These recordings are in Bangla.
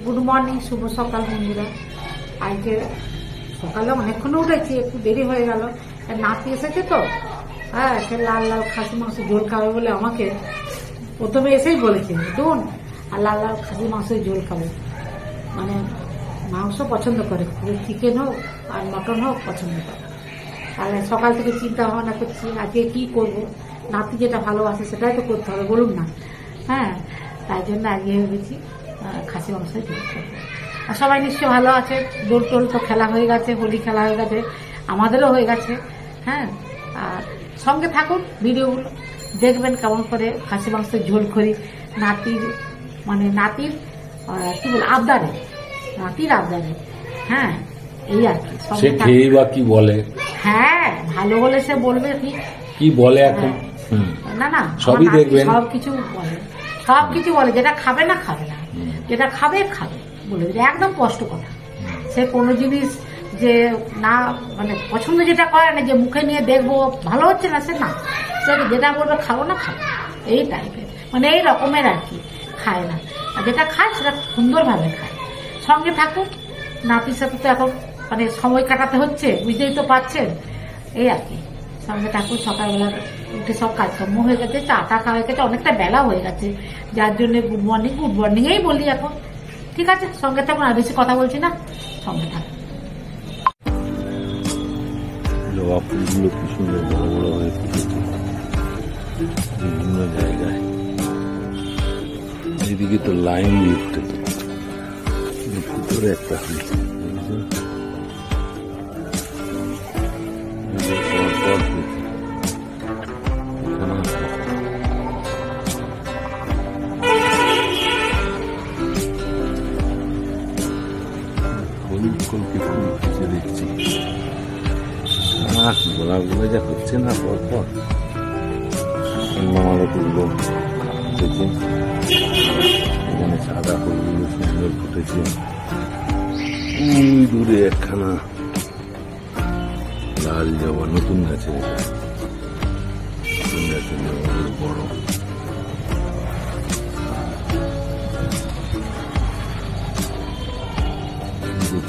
গুড মর্নিং, শুভ সকাল বন্ধুরা। আজকে সকালে অনেকক্ষণ উঠেছি, একটু দেরি হয়ে গেল। নাতি এসেছে তো, হ্যাঁ, সে লাল লাল খাসি মাংস ঝোল খাবে বলে আমাকে প্রথমে এসেই বলেছে দুন আর লাল লাল খাসি মাংসের ঝোল খাবে। মানে মাংস পছন্দ করে, চিকেন হোক আর মটন হোক পছন্দ করে। তাহলে সকাল থেকে চিন্তা ভাবনা করছি আজকে কি করব, নাতি যেটা ভালোবাসে সেটাই তো করতে হবে, বলুন না। হ্যাঁ, তাই জন্য আজকে ভেবেছি খাসি মাংস ঝোল করবো। আর সবাই নিশ্চয়ই ভালো আছে। দোল টোল তো খেলা হয়ে গেছে, হোলি খেলা হয়ে গেছে, আমাদেরও হয়ে গেছে। হ্যাঁ, আর সঙ্গে থাকুন, ভিডিওগুলো দেখবেন কেমন করে খাসি মাংসের ঝোল করি। নাতির নাতির কি বল আবদারে, নাতির আবদারে। হ্যাঁ, এই আর কি। সে খেয়ে বা কি বলে? হ্যাঁ, ভালো বলে সে বলবে কি বলে এখন। না না, সবই দেখবেন, সবকিছু বলে, যেটা খাবে না খাবে না, যেটা খাবে খাবে বলে দিলে একদম স্পষ্ট কথা। সে কোনো জিনিস যে না পছন্দ যেটা করে না, যে মুখে নিয়ে দেখবো ভালো হচ্ছে না, সে না, সে যেটা বলবে খাবো না খাবো, এই টাইপের এই রকমের আর কি। খায় না, আর যেটা খায় সেটা সুন্দরভাবে খায়। সঙ্গে থাকুক, নাতির সাথে তো এখন সময় কাটাতে হচ্ছে, বুঝতেই তো পারছেন। এই আর কি, সঙ্গে থাকুন। সকালবেলা উঠে সব কাজকর্ম হয়ে গেছে, চা টা খাওয়া হয়ে গেছে, অনেকটা বেলা হয়ে গেছে, যার জন্য গুড মর্নিং এই বলি এখন। ঠিক আছে, সঙ্গে থাকুন, আর বেশি কথা বলছি না, সঙ্গে থাকুন। জবা ফুলগুলো কি সুন্দর বড় বড় হয়ে ফুটেছে বিভিন্ন জায়গায়। এদিকে তো লাইন দিয়ে ফুটেছে, ভিতরে একটা হয়েছে। দেখছি গোলাপগুলো যা হচ্ছে না পরপর, অন্যমারও তুললো ফুটেছে। এখানে সাদা ফুলগুলো সুন্দর ফুটেছে। দূরে একখানা লাল জবা, নতুন গাছের, নতুন গাছের জবা বড়।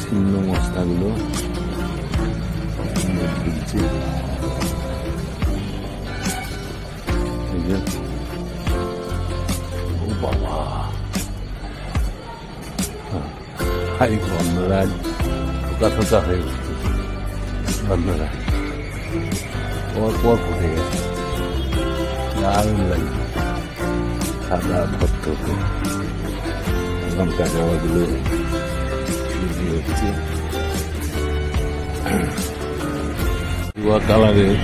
ছিন্ন মশলাগুলো ফুলছে। ও বাবা, হাই গন্ধরাজ থোকা থোকা হয়ে গেছে। গন্ধরাজ পর ফুটে গেছে, দারুণ লাগছে। সাদা থকথকে লঙ্কা জবাগুলো হচ্ছে জবা কালারের।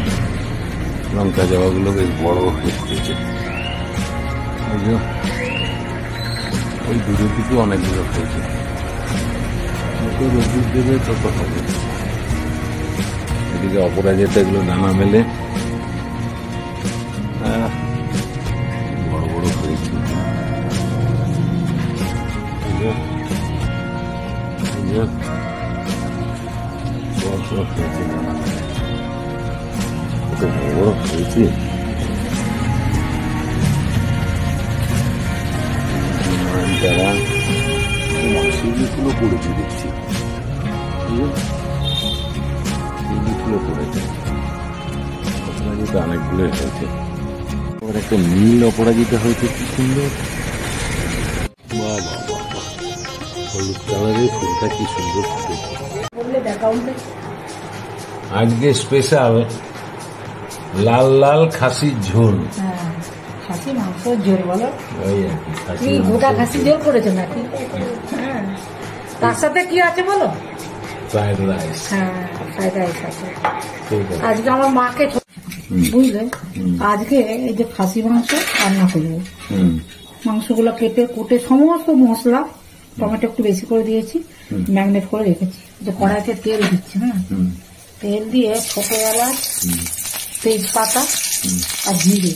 লঙ্কা জবাগুলো বেশ বড় হয়ে ফুটেছে। ওই দূরের দিকে অনেকগুলো হয়েছে, যত রোদ্দুর দেবে তত হবে। এদিকে অপরাজিতা এগুলো দানা মেলে বড় বড় হয়েছে। বড় হয়েছে। যারা শিউলিগুলো পড়েছে দেখছি, শিউলিগুলো পড়েছে, অপরাজিতা অনেকগুলো হয়েছে। একটা নীল অপরাজিতা হয়েছে, কি সুন্দর। বাবা বাবা, হলুদ কালারের ফুলটা কি সুন্দর ফুটেছে। আজকে স্পেশাল লাল লাল খাসির ঝোল। খাসি মাংস ঝোল বলো, ওই আর কি, গোটা খাসি ঝোল করেছো নাকি? তার সাথে কি আছে বলো? Fried rice. হ্যাঁ, ফ্রাইড রাইস আছে। আজকে আমার মাকে বুঝলে, আজকে এই যে খাসি মাংস রান্না করবো। মাংসগুলো কেটে কুটে সমস্ত মশলা, টমেটো একটু বেশি করে দিয়েছি, ম্যারিনেট করে রেখেছি। যে কড়াইতে তেল দিচ্ছি, হ্যাঁ, তেল দিয়ে ছোট এলাচ, তেজপাতা আর জিরে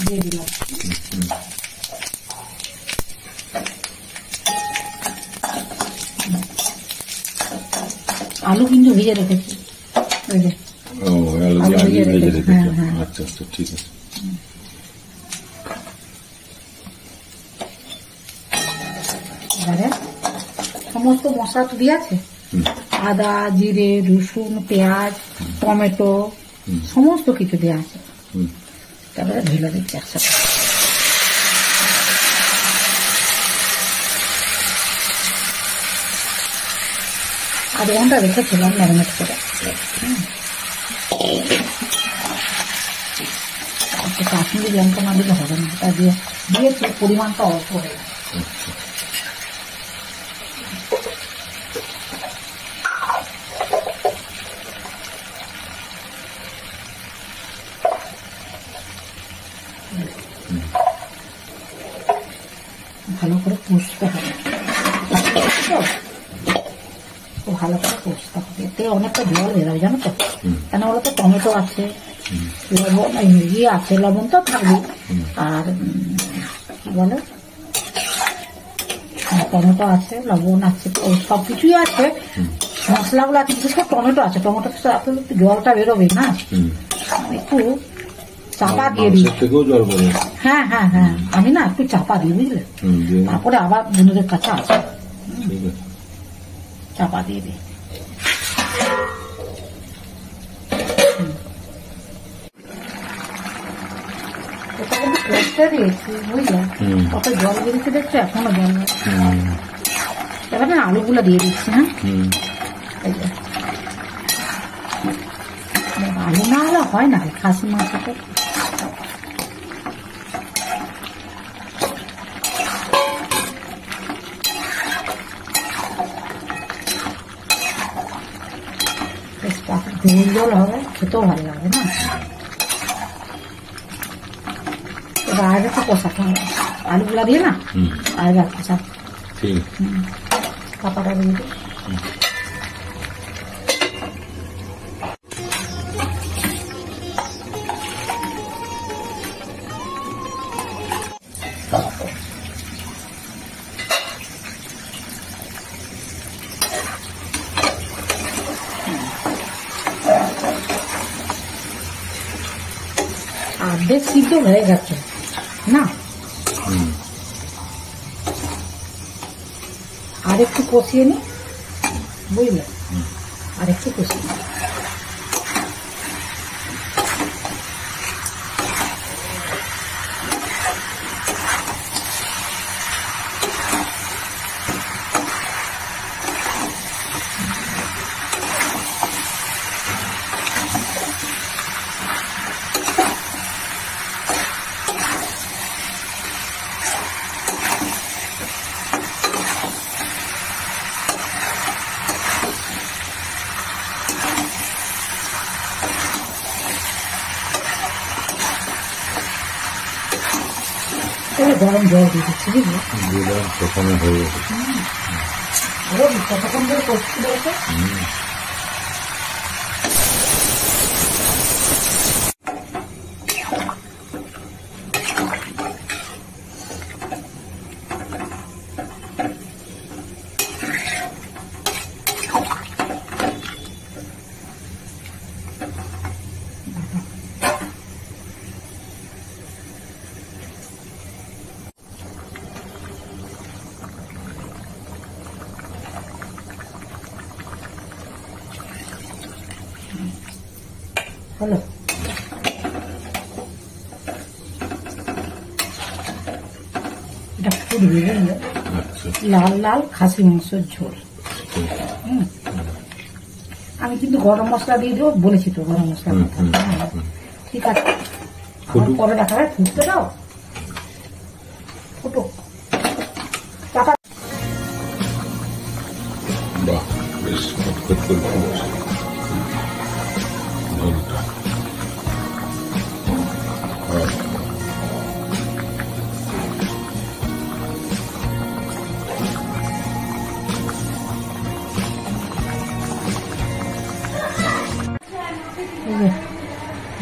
দিয়ে দিলাম। আলু কিন্তু ভেজে রেখেছি। আলু ভেজে রেখেছি। আচ্ছা আচ্ছা, ঠিক আছে। এবারে সমস্ত মশলা তো দিয়ে আছে, আদা, জিরে, রসুন, পেঁয়াজ, টমেটো সমস্ত কিছু দেওয়া আছে। তারপরে ঢেলে দিচ্ছি একসাথে। আধ ঘন্টা রেখেছিলাম ম্যারিনেট করে। কাশ্মীরি লঙ্কা না দিলে হবে না, তা দিয়েছি, পরিমাণটা অল্প হয়ে গেছে। ভালো করে কষতে হবে, ভালো করে কষতে হবে। এতে অনেকটা জল বেরোয় জানো তো, কেন বলো তো টমেটো আছে, লবণ ইয়ে আছে, লবণ তো থাকবে, আর কি বলে টমেটো আছে, লবণ আছে, সব কিছুই আছে, মশলাগুলো আছে, বিশেষ করে টমেটো আছে। টমেটো একটু জলটা বেরোবে না, একটু চাপা দিয়ে দিই। হ্যাঁ হ্যাঁ হ্যাঁ, আমি না একটু চাপা দিই, বুঝলে, তারপরে আবার বন্ধুদের কাছে আছে, চাপা দিয়ে দিই। ওটা কিন্তু করতে দিয়েছি, বুঝলে, কত জল বেরিয়েছে দেখছো, এখনো জল। এবার না আলুগুলো দিয়ে দিচ্ছি। হ্যাঁ, আলু না হলে হয় না খাসি মাংসটা। ঝোল জল হবে, খেতেও ভালো লাগবে না। এবার আগে তো কষাতে হবে, আলুগুলা দিয়ে না, আগে কষা। কাপাটা দিয়ে দিই। অর্ধেক সিদ্ধ হয়ে গেছে না, আর একটু কষিয়ে নি, বুঝলে, আর একটু কষিয়ে নি। গরম জল দিয়ে দিচ্ছি, বুঝলি, প্রথমে হয়ে গেছে, আরো কতক্ষণ ধরে করছি বলতে। হলো, এটা ফুটবে, বুঝলে, লাল লাল খাসি মাংসের ঝোল। আমি কিন্তু গরম মশলা দিয়ে দেবো বলেছি তো, গরম মশলা। ঠিক আছে, পরে দেখা যায়, ফুটতে দাও, ফুটো। বাহ, বেশ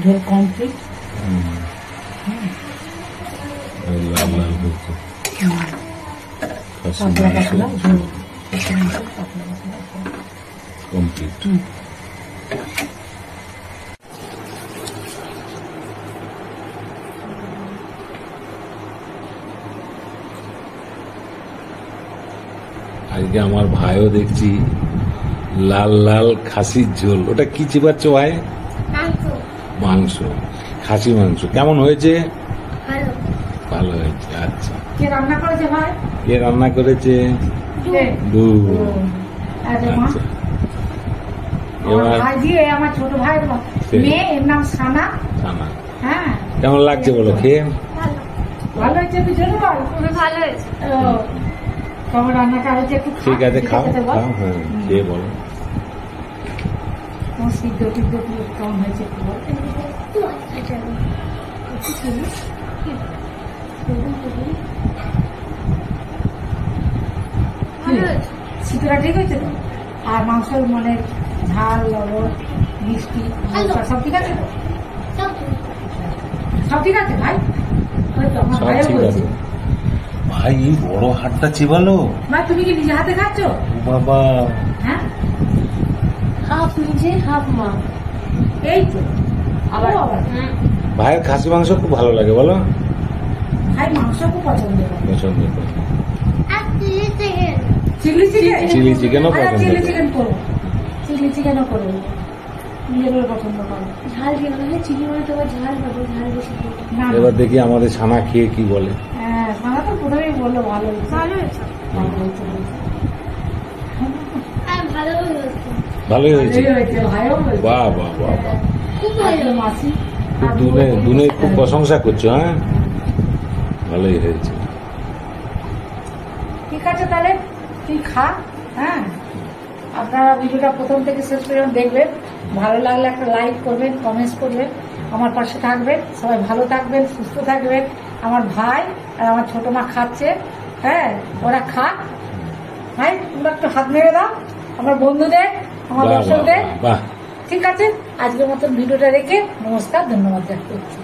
ঝোল কমপ্লিট। কমপ্লিট। আজকে আমার ভাইও দেখছি লাল লাল খাসির ঝোল। ওটা কি চিবাচ্ছ ভাই? মাংস, খাসি মাংস। কেমন হয়েছে? ভালো হয়েছে। আচ্ছা, কে রান্না করেছে ভাই? কে রান্না করেছে? কে? দু। আরে মা, আচ্ছা, আমার এবার ভাই দিয়ে আমার ছোট ভাইয়ের মেয়ে, এর নাম সানা। খানা হ্যাঁ, কেমন লাগছে বলো খেয়ে? ভালো হয়েছে, তুই জন্য বল। ভালো হয়েছে। কেমন রান্নাটা হয়েছে একটু খা, ঠিক আছে, খাও তো বল। খাও, হ্যাঁ খেয়ে বলো। তোমার সিদ্ধ টিদ্ধ কেমন হয়েছে একটু বল। ভালো হয়েছে। সিদ্ধটা ঠিক হয়েছে তো? আর মাংসের মানে ঝাল, লবণ, মিষ্টি, মশলা সব ঠিক আছে তো? সব ঠিক আছে ভাই? ওই তো আমার সব ভাইও ঠিক বলছে। আছে। ভাই এই বড় হাটটা চিবালো। ভাই তুমি কি নিজে হাতে খাচ্ছ? ও বাবা, হ্যাঁ, হাফ নিজে হাফ মা। এই তো আবার ভাইয়ের খাসি মাংস খুব ভালো লাগে বলো? ভাই মাংস খুব পছন্দ করে। পছন্দ করে। চিলি চিকেন, চিলি চিকেনও পছন্দ চিলি করে। চিকেন করবো, চিলি চিকেনও করবো, নিজের পছন্দ করে। ঝাল দিয়ে মানে চিনি মানে তোমার ঝাল হবে, ঝাল বেশি দেবে। না না, এবার দেখি আমাদের ছানা খেয়ে কি বলে। হ্যাঁ সানা তো প্রথমেই বললো ভালো হয়েছে। ভালো হয়েছে। ভালো হয়েছে বলছে। ভালো হয়েছে। ভালোই হয়েছে। ভালোই হয়েছে, ভাইও বলছে। বাহ বাহ বাহ বাহ, খুব আর ভালো। তোর মাসি খুব দুনে দুনে খুব প্রশংসা করছো। হ্যাঁ, ভালোই হয়েছে। ঠিক আছে তাহলে তুই খা। হ্যাঁ, আপনারা ভিডিওটা প্রথম থেকে শেষ পর্যন্ত দেখবেন, ভালো লাগলে একটা লাইক করবেন, কমেন্টস করবেন, আমার পাশে থাকবেন। সবাই ভালো থাকবেন, সুস্থ থাকবেন। আমার ভাই আর আমার ছোট মা খাচ্ছে, হ্যাঁ ওরা খাক। ভাই তোমরা একটু হাত মেরে দাও আমার বন্ধুদের, আমার বাহ বাহ দর্শকদের। বাহ। ঠিক আছে, আজকের মতন ভিডিওটা রেখে নমস্কার, ধন্যবাদ জানাচ্ছি।